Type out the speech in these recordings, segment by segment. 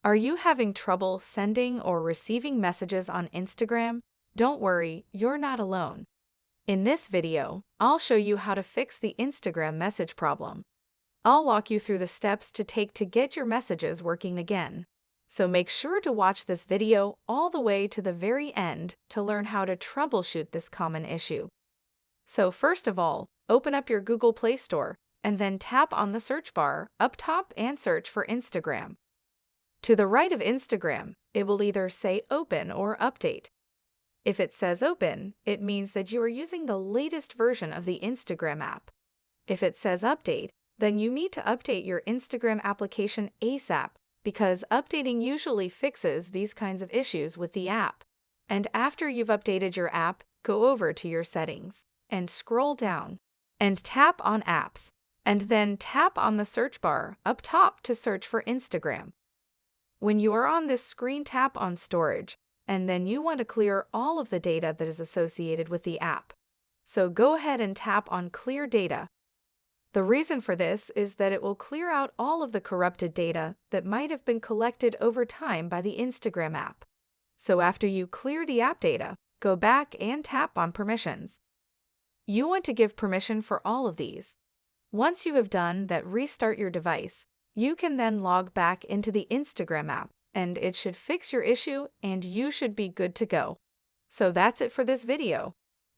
Are you having trouble sending or receiving messages on Instagram? Don't worry, you're not alone. In this video, I'll show you how to fix the Instagram message problem. I'll walk you through the steps to take to get your messages working again. So make sure to watch this video all the way to the very end to learn how to troubleshoot this common issue. So first of all, open up your Google Play Store and then tap on the search bar up top and search for Instagram. To the right of Instagram, it will either say Open or Update. If it says Open, it means that you are using the latest version of the Instagram app. If it says Update, then you need to update your Instagram application ASAP because updating usually fixes these kinds of issues with the app. And after you've updated your app, go over to your settings and scroll down and tap on Apps, and then tap on the search bar up top to search for Instagram. When you are on this screen, tap on Storage, and then you want to clear all of the data that is associated with the app. So go ahead and tap on Clear Data. The reason for this is that it will clear out all of the corrupted data that might have been collected over time by the Instagram app. So after you clear the app data, go back and tap on Permissions. You want to give permission for all of these. Once you have done that, restart your device. You can then log back into the Instagram app, and it should fix your issue and you should be good to go. So that's it for this video.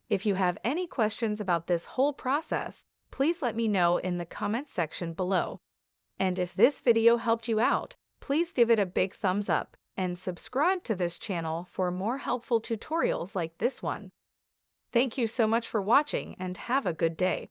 If you have any questions about this whole process, please let me know in the comments section below. And if this video helped you out, please give it a big thumbs up and subscribe to this channel for more helpful tutorials like this one. Thank you so much for watching and have a good day.